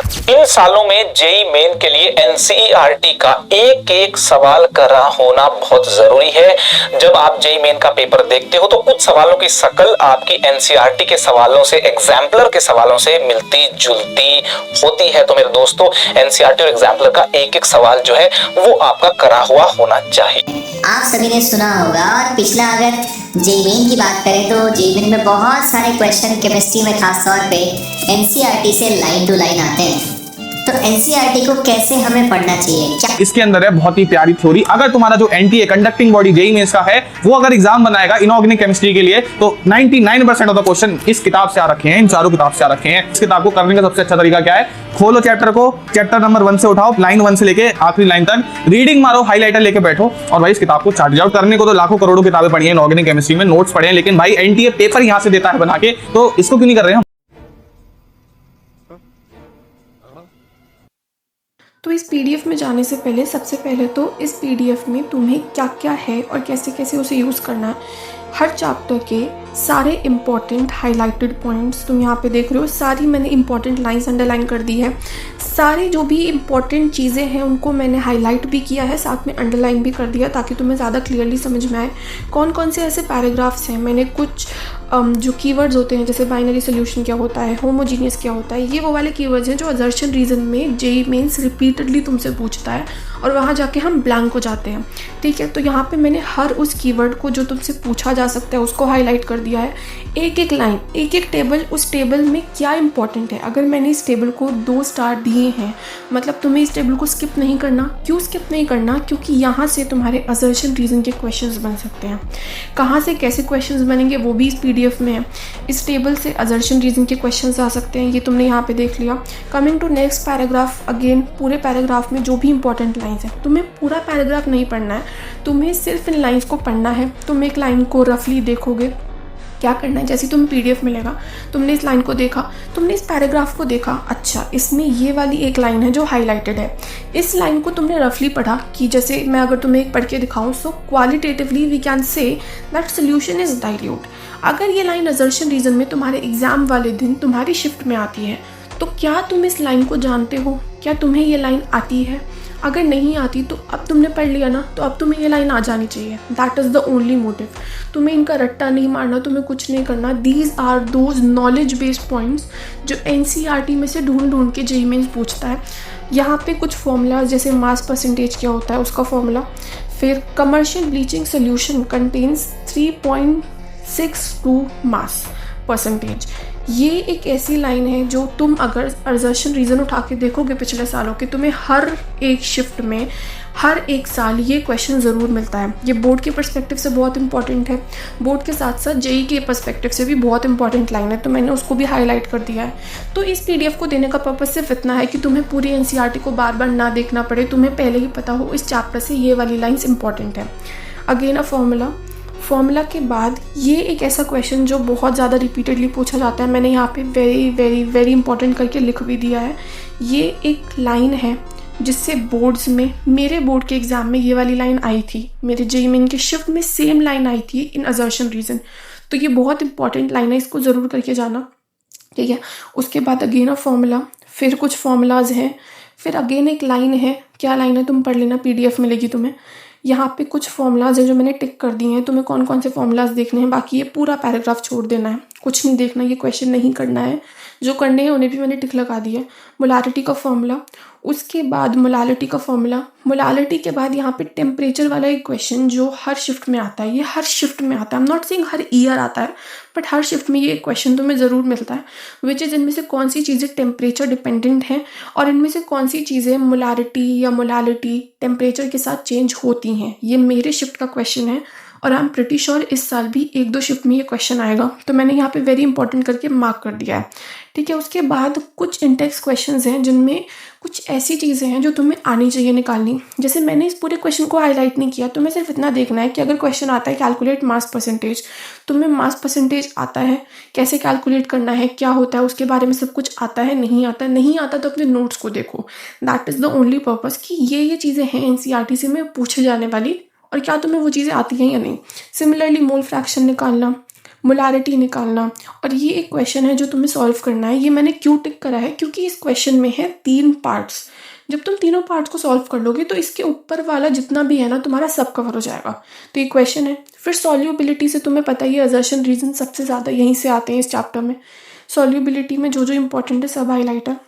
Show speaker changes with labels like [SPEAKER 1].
[SPEAKER 1] इन सालों में JEE main के लिए एनसीईआरटी का एक एक सवाल करा होना बहुत जरूरी है। जब आप जेई मेन का पेपर देखते हो तो कुछ सवालों की शकल आपकी एनसीईआरटी के सवालों से, एग्जाम्पलर के सवालों से मिलती जुलती होती है। तो मेरे दोस्तों, एनसीईआरटी और एग्जाम्पलर का एक एक सवाल जो है वो आपका करा हुआ होना चाहिए।
[SPEAKER 2] आप सभी ने सुना होगा, और पिछला अगर जेई मेन की बात करें तो जेई मेन में बहुत सारे क्वेश्चन केमिस्ट्री में खास तौर पे एनसीईआरटी से लाइन टू लाइन आते हैं। तो एनसीईआरटी को कैसे हमें पढ़ना चाहिए, क्या
[SPEAKER 3] इसके अंदर है बहुत ही प्यारी थ्योरी। अगर तुम्हारा जो NTA conducting body JEE Mains का है वो अगर एग्जाम बनाएगा इनऑर्गेनिक केमिस्ट्री के लिए तो 99% ऑफ द क्वेश्चन इस किताब से आ रखे हैं, इन चारों किताब से आ रखे हैं। इस किताब को करने का सबसे अच्छा तरीका क्या है? खोलो चैप्टर को, चैप्टर नंबर 1 से उठाओ, लाइन 1 से लेके आखिरी लाइन तक रीडिंग मारो, हाईलाइटर लेके बैठो और भाई इस किताब को चाट जाओ। करने को तो लाखों करोड़ों किताबें पढ़ी हैं इनऑर्गेनिक केमिस्ट्री में, नोट्स पढ़े हैं, लेकिन भाई एनटीए पेपर यहां से देता है बना के, तो इसको क्यों नहीं कर रहे हैं?
[SPEAKER 4] तो इस पीडीएफ में जाने से पहले सबसे पहले तो इस पीडीएफ में तुम्हें क्या क्या है और कैसे कैसे उसे यूज़ करना है, हर चैप्टर के सारे इम्पॉर्टेंट हाइलाइटेड पॉइंट्स तुम यहाँ पे देख रहे हो। सारी मैंने इम्पॉर्टेंट लाइंस अंडरलाइन कर दी है। सारी जो भी इम्पॉर्टेंट चीज़ें हैं उनको मैंने हाईलाइट भी किया है, साथ में अंडरलाइन भी कर दिया ताकि तुम्हें ज़्यादा क्लियरली समझ में आए कौन कौन से ऐसे पैराग्राफ्स हैं। मैंने कुछ जो कीवर्ड्स होते हैं जैसे बाइनरी सोल्यूशन क्या होता है, होमोजीनियस क्या होता है, ये वो वाले कीवर्ड्स हैं जो असर्शन रीजन में जेई मेंस रिपीटेडली तुमसे पूछता है और वहाँ जाके हम ब्लैंक हो जाते हैं। ठीक है, तो यहाँ पे मैंने हर उस कीवर्ड को जो तुमसे पूछा जा सकता है उसको हाईलाइट कर दिया है। एक एक लाइन, एक एक टेबल, उस टेबल में क्या इंपॉर्टेंट है। अगर मैंने इस टेबल को 2 स्टार दिए हैं मतलब तुम्हें इस टेबल को स्किप नहीं करना। क्यों स्किप नहीं करना? क्योंकि यहाँ से तुम्हारे असर्शन रीजन के क्वेश्चंस बन सकते हैं। कहाँ से कैसे क्वेश्चंस बनेंगे वो भी इस पीडीएफ में है। इस टेबल से असर्शन रीजन के क्वेश्चंस आ सकते हैं, ये तुमने यहाँ पे देख लिया। Coming to next paragraph, again पूरे पैराग्राफ में जो भी इंपॉर्टेंट लाइंस हैं, तुम्हें पूरा पैराग्राफ नहीं पढ़ना है, तुम्हें सिर्फ इन लाइंस को पढ़ना है। तुम एक लाइन को रफली देखोगे, क्या करना है, जैसे तुम पीडीएफ मिलेगा, तुमने इस लाइन को देखा, तुमने इस पैराग्राफ को देखा, अच्छा इसमें ये वाली एक लाइन है जो हाईलाइटेड है, इस लाइन को तुमने रफली पढ़ा कि जैसे मैं अगर तुम्हें एक पढ़ के दिखाऊं, so qualitatively we can say that solution is dilute. अगर ये लाइन असर्शन रीजन में तुम्हारे एग्जाम वाले दिन तुम्हारी शिफ्ट में आती है तो क्या तुम इस लाइन को जानते हो? क्या तुम्हें ये लाइन आती है? अगर नहीं आती तो अब तुमने पढ़ लिया ना, तो अब तुम्हें ये लाइन आ जानी चाहिए। That is the only motive. तुम्हें इनका रट्टा नहीं मारना, तुम्हें कुछ नहीं करना। These are those knowledge based points जो एनसीईआरटी में से ढूंढ ढूंढ के जेईई मेंस पूछता है। यहाँ पे कुछ फॉर्मूलाज जैसे मास परसेंटेज क्या होता है उसका फॉर्मूला, फिर commercial bleaching solution contains 3.62 mass percentage. ये एक ऐसी लाइन है जो तुम अगर असर्शन रीज़न उठा के देखोगे पिछले सालों के, तुम्हें हर एक शिफ्ट में हर एक साल ये क्वेश्चन ज़रूर मिलता है। ये बोर्ड के पर्सपेक्टिव से बहुत इंपॉर्टेंट है, बोर्ड के साथ साथ जेईई के पर्सपेक्टिव से भी बहुत इंपॉर्टेंट लाइन है, तो मैंने उसको भी हाईलाइट कर दिया है। तो इस पीडीएफ को देने का पर्पस सिर्फ इतना है कि तुम्हें पूरी एनसीईआरटी को बार बार ना देखना पड़े, तुम्हें पहले ही पता हो इस चैप्टर से ये वाली लाइन्स इंपॉर्टेंट है। अगेन अ फॉर्मूला के बाद ये एक ऐसा क्वेश्चन जो बहुत ज़्यादा रिपीटेडली पूछा जाता है, मैंने यहाँ पे वेरी वेरी वेरी इंपॉर्टेंट करके लिख भी दिया है। ये एक लाइन है जिससे बोर्ड्स में, मेरे बोर्ड के एग्ज़ाम में ये वाली लाइन आई थी, मेरे जेईई मेन के शिफ्ट में सेम लाइन आई थी इन असर्शन रीजन। तो ये बहुत इंपॉर्टेंट लाइन है, इसको ज़रूर करके जाना। ठीक है, उसके बाद अगेन फॉर्मूला, फिर कुछ फॉर्मूलाज हैं, फिर अगेन एक लाइन है। क्या लाइन है तुम पढ़ लेना, पीडीएफ मिलेगी तुम्हें। यहाँ पे कुछ फॉर्मूलाज हैं जो मैंने टिक कर दिए हैं, तुम्हें कौन कौन से फॉर्मूलाज देखने हैं। बाकी ये पूरा पैराग्राफ छोड़ देना है, कुछ नहीं देखना, ये क्वेश्चन नहीं करना है। जो करने हैं उन्हें भी मैंने टिक लगा दिया है। मोलारिटी का फॉर्मूला, उसके बाद मोलालिटी का फॉर्मूला, मोलालिटी के बाद यहाँ पे टेम्परेचर वाला एक क्वेश्चन जो हर शिफ्ट में आता है। ये हर शिफ्ट में आता है, I am not saying her year आता है, बट हर शिफ्ट में ये एक क्वेश्चन तुम्हें ज़रूर मिलता है, विच इज़ इनमें से कौन सी चीज़ें टेम्परेचर डिपेंडेंट हैं और इनमें से कौन सी चीज़ें मोलारिटी या मोलालिटी टेम्परेचर के साथ चेंज होती हैं। ये मेरे शिफ्ट का क्वेश्चन है और आई एम प्रिटी श्योर इस साल भी 1-2 शिफ्ट में ये क्वेश्चन आएगा, तो मैंने यहाँ पे वेरी इंपॉर्टेंट करके मार्क कर दिया है। ठीक है, उसके बाद कुछ इंटेक्स क्वेश्चंस हैं जिनमें कुछ ऐसी चीज़ें हैं जो तुम्हें आनी चाहिए निकालनी। जैसे मैंने इस पूरे क्वेश्चन को हाईलाइट नहीं किया, तुम्हें सिर्फ इतना देखना है कि अगर क्वेश्चन आता है कैलकुलेट मास परसेंटेज, तुम्हें मास परसेंटेज आता है, कैसे कैलकुलेट करना है, क्या होता है, उसके बारे में सब कुछ आता है। नहीं आता तो अपने नोट्स को देखो। That is the only purpose कि ये चीज़ें हैं एनसीईआरटी से में पूछे जाने वाली और क्या तुम्हें वो चीज़ें आती हैं या नहीं। सिमिलरली मोल फ्रैक्शन निकालना, मोलारिटी निकालना। और ये एक क्वेश्चन है जो तुम्हें सॉल्व करना है। ये मैंने क्यों टिक करा है, क्योंकि इस क्वेश्चन में है 3 पार्ट्स। जब तुम तीनों पार्ट्स को सॉल्व कर लोगे तो इसके ऊपर वाला जितना भी है ना तुम्हारा सब कवर हो जाएगा। तो ये क्वेश्चन है। फिर सॉल्यूबिलिटी से तुम्हें पता ही है, असर्शन रीजन सबसे ज़्यादा यहीं से आते हैं इस चैप्टर में। सॉल्यूबिलिटी में जो जो इंपॉर्टेंट है सब हाईलाइट है।